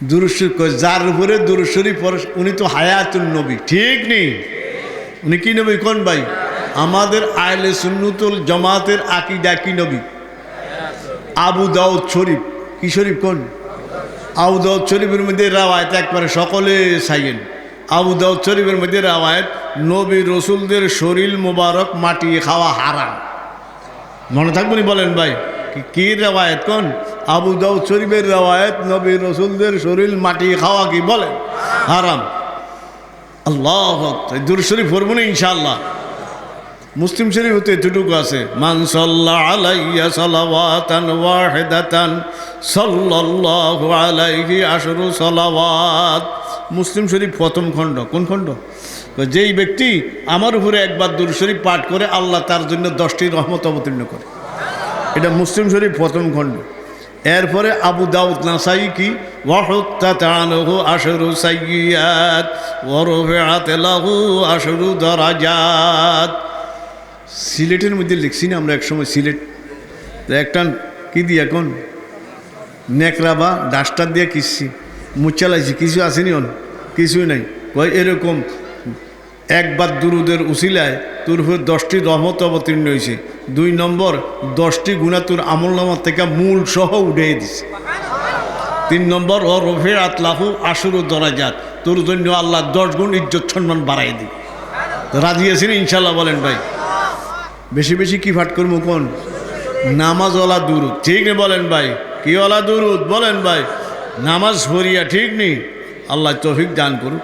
দুরূদ শরীফ কয় যার উপরে দুরূদ শরীফ পড়ে উনি তো হায়াতুন নবী, ঠিক নেই? উনি কি নবী কোন ভাই? আমাদের আহলে সুন্নাতুল জামাতের আকীদা কি নবী? আবু দাউদ শরীফ, কি শরীফ কোন? আবু দাউদ শরীফের মধ্যে রাওয়ায়াত একবারে সকলে সাইয়েন। আবু দাউদ শরীফের মধ্যে রাওয়ায়াত নবী রসুলদের শরীর মোবারক মাটিয়ে খাওয়া হারাম। মনে থাকবেন বলেন ভাই, কি রাওয়ায়াত কোন? আবু দাউদ শরীফের রাওয়ায়াত নবী রসুলদের শরীর মাটিয়ে খাওয়া কি বলেন হারাম। আল্লাহ দুরূদ শরীফ পড়ব না ইনশাআল্লাহ। মুসলিম শরীফ হতে এতটুকু আছে, মান সাল্লাল্লাহু আলাইয়া সালাওয়াতান ওয়াহিদাতান সাল্লাল্লাহু আলাইহি আশরু সালাওয়াত। মুসলিম শরীফ প্রথম খণ্ড। কোন খণ্ড? যেই ব্যক্তি আমার উপরে একবার দুরূদ শরীফ পাঠ করে আল্লাহ তার জন্য 10টি রহমত অবতীর্ণ করে। এটা মুসলিম শরীফ প্রথম খণ্ড। এরপরে আবু দাউদ নাসাই কি ওয়াহুত্তাত আনহু আশরু সাইয়্যাত ওয়া রুফিআত লাহু আশরু দারাজাত। সিলেটের মধ্যে লিখছি না আমরা একসময়, সিলেট একটা কি দিয়ে এখন নেকড়া বা ডাস্টার দিয়ে কিসছি মুচালাইছি, কিছু আসেনি অন, কিছুই নাই। কয় এরকম একবার দুরুদের উসিলায় তোর উপর 10টি রহমত অবতীর্ণ হয়েছে। 2 নম্বর 10টি গুণা তোর আমলনামা থেকে মূল সহ উঠে দিছে। 3 নম্বর ও রফিআত লাহু আশরু দারাজাত, তোর জন্য আল্লাহ 10 গুণ ইজ্জত সম্মান বাড়াই দিবে। রাজি আছেন ইনশাল্লাহ? বলেন ভাই। বেশি বেশি কি পাঠ করবো কোন? নামাজ ওলা দুরুদ, ঠিক নেই? বলেন ভাই কি ওলা দুরুদ? বলেন ভাই নামাজ পড়িয়া, ঠিক নেই? আল্লাহ তৌফিক দান করুন।